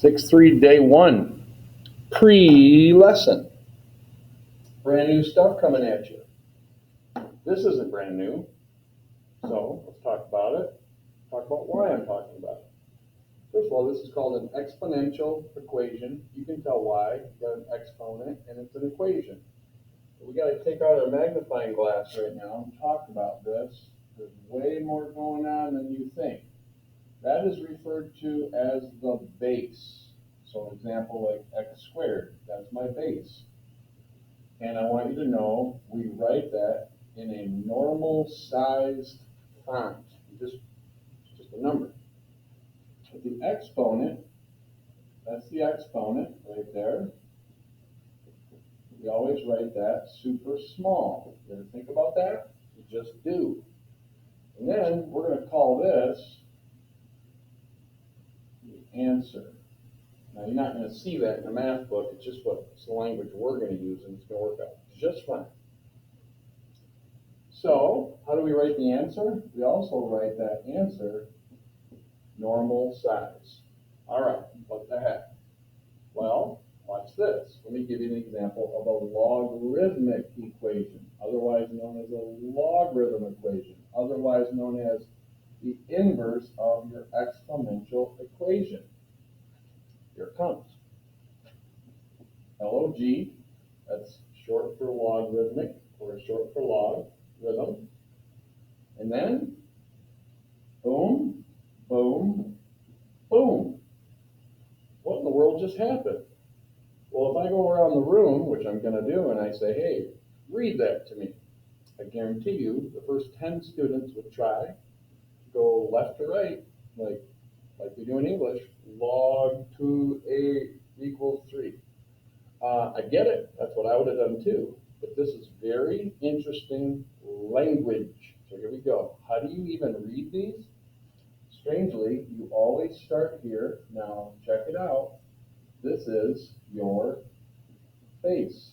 6-3, day 1, pre-lesson. Brand new stuff coming at you. This isn't brand new, so let's talk about it. Talk about why I'm talking about it. First of all, this is called an exponential equation. You can tell why. You've got an exponent, and it's an equation. We got to take out our magnifying glass right now and talk about this. There's way more going on than you think. That is referred to as the base. So an example like x squared, that's my base. And I want you to know we write that in a normal sized font. Just a number. But the exponent, that's the exponent right there. We always write that super small. You ever think about that? You just do. And then we're going to call this the answer. Now you're not going to see that in the math book. It's just it's the language we're going to use, and it's going to work out just fine. So how do we write the answer? We also write that answer normal size. All right, what the heck? Well, watch this. Let me give you an example of a logarithmic equation, otherwise known as a logarithm equation, otherwise known as the inverse of your exponential equation. Here it comes. Log, that's short for logarithmic, or short for logarithm. And then, boom, boom, boom. What in the world just happened? Well, if I go around the room, which I'm going to do, and I say, hey, read that to me, I guarantee you the first 10 students would try to go left to right, like we do in English, log 2a equals 3. I get it. That's what I would have done too. But this is very interesting language. So here we go. How do you even read these? Strangely, you always start here. Now, check it out. This is your base.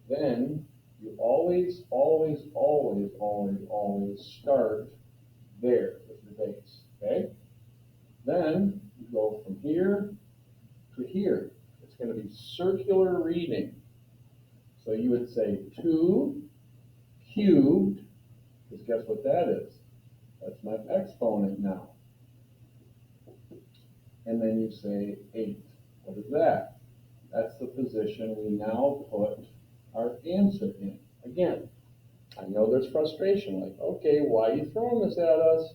Then you always start there with your base. Okay? Then you go from here to here. It's going to be circular reading. So you would say 2 cubed, because guess what that is? That's my exponent now. And then you say 8. What is that? That's the position we now put our answer in. Again, I know there's frustration, like, okay, why are you throwing this at us?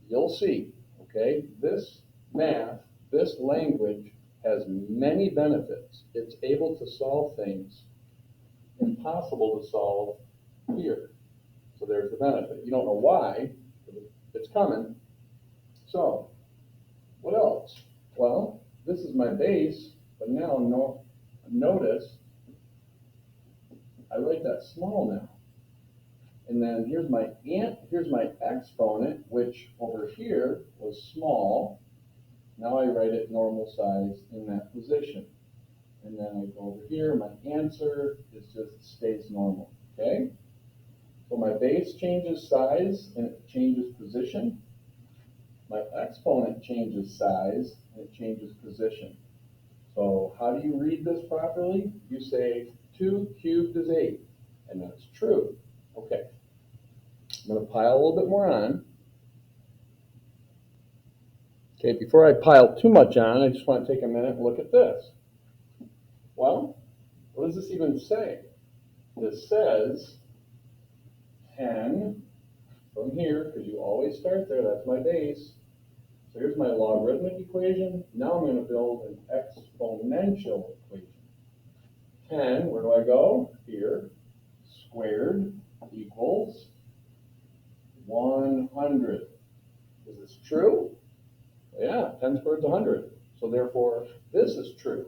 You'll see, okay? This math, this language has many benefits. It's able to solve things impossible to solve here. So there's the benefit. You don't know why, but it's coming. So, what else? Well, this is my base, but now notice I write that small now. And then here's my exponent, which over here was small. Now I write it normal size in that position. And then I go over here, my answer stays normal, okay? So my base changes size and it changes position. My exponent changes size and it changes position. So how do you read this properly? You say 2 cubed is 8, and that's true. Okay, I'm going to pile a little bit more on. Okay, before I pile too much on, I just want to take a minute and look at this. Well, what does this even say? This says 10 from here, because you always start there, that's my base. So here's my logarithmic equation. Now I'm going to build an exponential equation. 10, where do I go? Here, squared equals 100. Is this true? Yeah, 10 squared is 100. So therefore, this is true.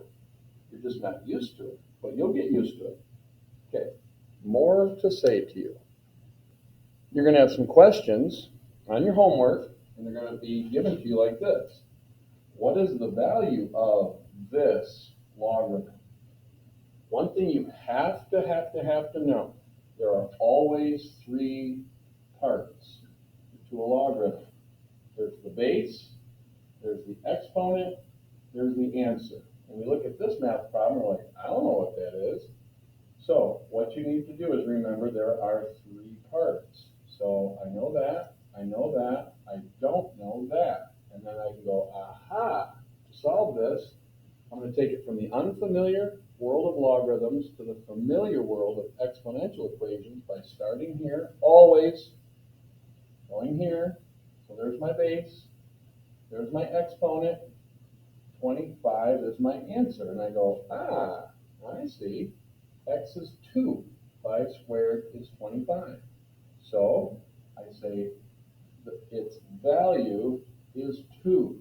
You're just not used to it, but you'll get used to it. Okay, more to say to you. You're going to have some questions on your homework, and they're going to be given to you like this. What is the value of this logarithm? One thing you have to know, there are always 3 parts to a logarithm. There's the base, there's the exponent, there's the answer. And we look at this math problem, we're like, I don't know what that is. So what you need to do is remember there are three parts. So I know that, I know that, I don't know that. And then I can go, aha, to solve this, I'm going to take it from the unfamiliar world of logarithms to the familiar world of exponential equations by starting here, always going here. So there's my base, there's my exponent, 25 is my answer. And I go, I see, x is 2, 5 squared is 25. So I say that its value is 2.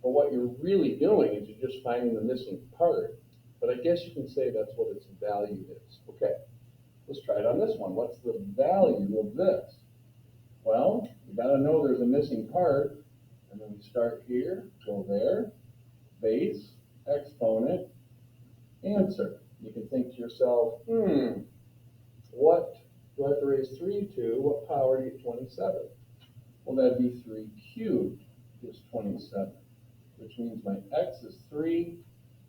But what you're really doing is you're just finding the missing part. But I guess you can say that's what its value is. Okay, let's try it on this one. What's the value of this? Well, you got to know there's a missing part. And then we start here, go there, base, exponent, answer. You can think to yourself, what do I have to raise 3 to? What power to get 27? Well, that'd be 3 cubed is 27, which means my x is 3,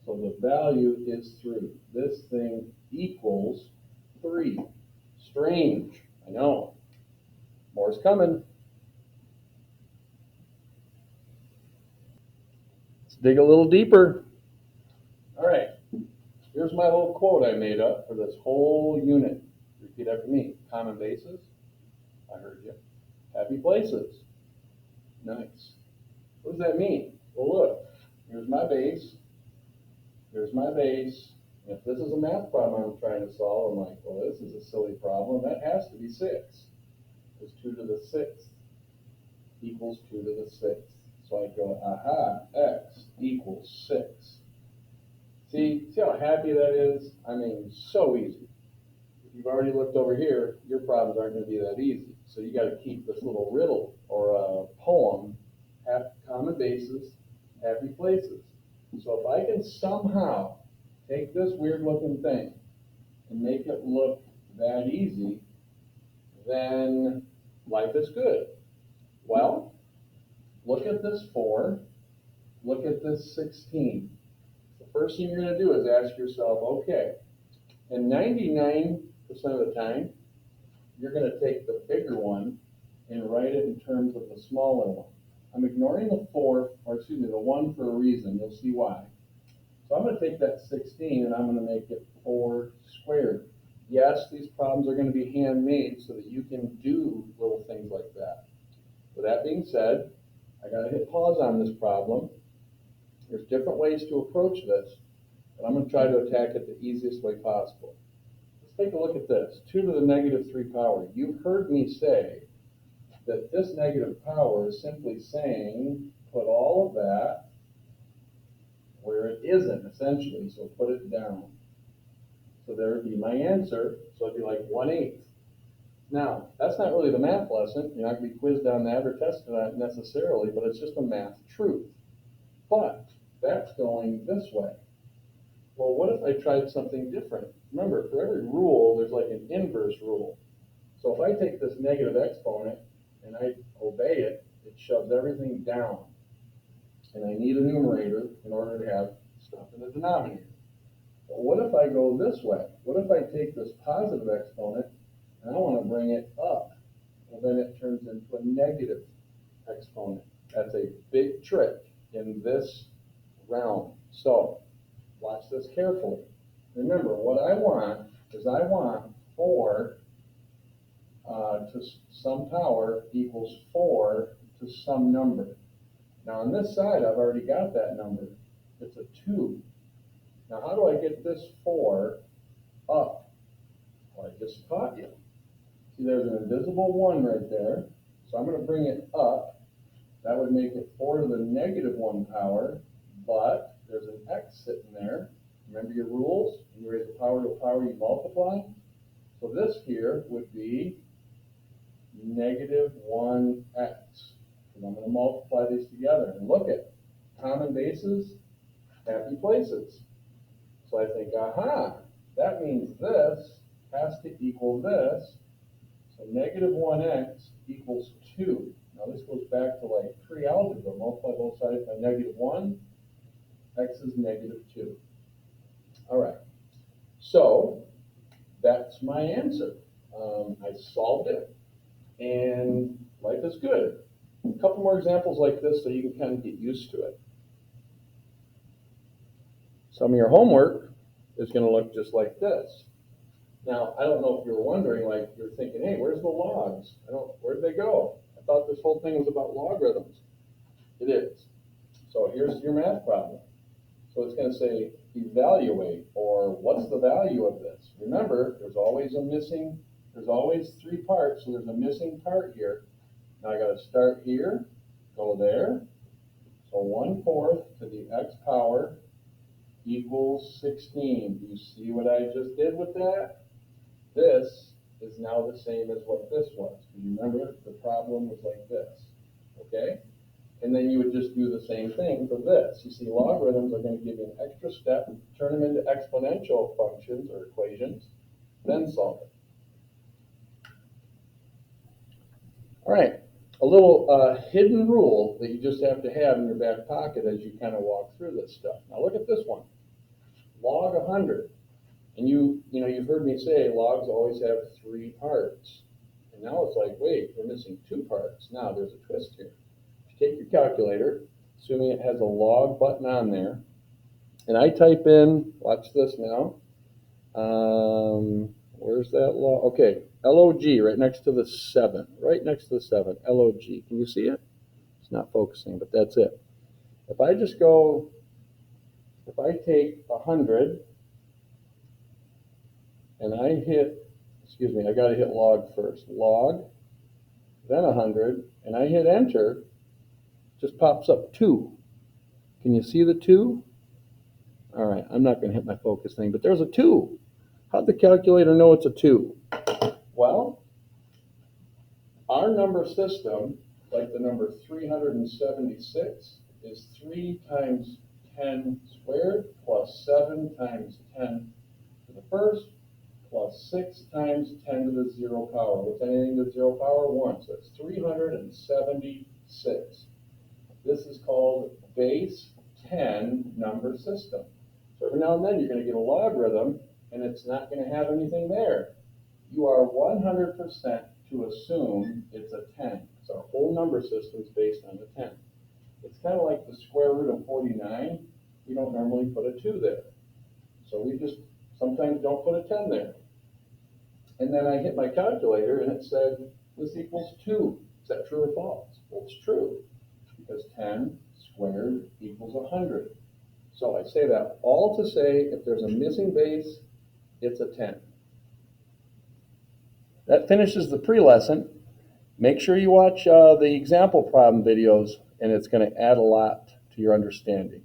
so the value is 3. This thing equals 3. Strange, I know. More's coming. Let's dig a little deeper. All right, here's my little quote I made up for this whole unit. Repeat after me. Common bases. I heard you. Happy places. Nice. What does that mean? Well, look, here's my base. Here's my base. And if this is a math problem I'm trying to solve, I'm like, well, this is a silly problem. That has to be 6. Because 2 to the 6th equals 2 to the 6th. So I go, aha, x equals 6. See how happy that is? I mean, so easy. If you've already looked over here, your problems aren't going to be that easy. So you got to keep this little riddle or a poem, common bases, happy places. So if I can somehow take this weird looking thing and make it look that easy, then life is good. Well, look at this 4, look at this 16. The first thing you're going to do is ask yourself, okay, and 99% of the time, you're going to take the bigger one and write it in terms of the smaller one. I'm ignoring the 1 for a reason. You'll see why. So I'm going to take that 16 and I'm going to make it 4 squared. Yes, these problems are going to be handmade so that you can do little things like that. With that being said, I got to hit pause on this problem. There's different ways to approach this, but I'm going to try to attack it the easiest way possible. Let's take a look at this. 2 to the negative 3 power. You've heard me say that this negative power is simply saying put all of that where it isn't, essentially, so put it down. So there would be my answer, so it'd be like 1/8. Now, that's not really the math lesson. You're not going to be quizzed on that or tested on it necessarily, but it's just a math truth. But that's going this way. Well, what if I tried something different? Remember, for every rule, there's like an inverse rule. So if I take this negative exponent and I obey it, it shoves everything down. And I need a numerator in order to have stuff in the denominator. But what if I go this way? What if I take this positive exponent and I want to bring it up? Well, then it turns into a negative exponent. That's a big trick in this realm. So watch this carefully. Remember, what I want is I want 4 to some power equals 4 to some number. Now on this side, I've already got that number. It's a 2. Now how do I get this 4 up? Well, I just taught you. See, there's an invisible 1 right there. So I'm going to bring it up. That would make it 4 to the negative 1 power, but there's an x sitting there. Remember your rules? When you raise a power to a power, you multiply. So this here would be negative 1x. And I'm going to multiply these together. And look at common bases, happy places. So I think, aha, that means this has to equal this. So negative 1x equals 2. Now this goes back to like pre-algebra. Multiply both sides by -1, x is -2. All right, so that's my answer. I solved it, and life is good. A couple more examples like this so you can kind of get used to it. Some of your homework is going to look just like this. Now, I don't know if you're wondering, like you're thinking, hey, where's the logs? Where'd they go? I thought this whole thing was about logarithms. It is. So here's your math problem. So it's going to say evaluate, or what's the value of this? Remember, there's always three parts, so there's a missing part here. Now I got to start here, go there. So 1/4 to the x power equals 16. Do you see what I just did with that? This is now the same as what this was. You remember the problem was like this, okay? And then you would just do the same thing for this. You see, logarithms are going to give you an extra step, turn them into exponential functions or equations, then solve it. All right, a little hidden rule that you just have to have in your back pocket as you kind of walk through this stuff. Now look at this one, log 100. And you've heard me say logs always have 3 parts. And now it's like, wait, we're missing 2 parts. Now there's a twist here. Take your calculator, assuming it has a log button on there, and I type in, watch this now, where's that log? Okay, log, right next to the 7, log. Can you see it? It's not focusing, but that's it. If I take 100, and I got to hit log first, log, then 100, and I hit enter, just pops up 2. Can you see the 2? All right, I'm not going to hit my focus thing, but there's a 2. How'd the calculator know it's a 2? Well, our number system, like the number 376, is 3 times 10 squared plus 7 times 10 to the first plus 6 times 10 to the 0 power. What's anything to the 0 power? 1. So it's 376. This is called base 10 number system. So every now and then you're going to get a logarithm and it's not going to have anything there. You are 100% to assume it's a 10. So our whole number system is based on the 10. It's kind of like the square root of 49. We don't normally put a 2 there. So we just sometimes don't put a 10 there. And then I hit my calculator and it said this equals 2. Is that true or false? Well, it's true, because 10 squared equals 100. So I say that all to say if there's a missing base, it's a 10. That finishes the pre-lesson. Make sure you watch the example problem videos, and it's going to add a lot to your understanding.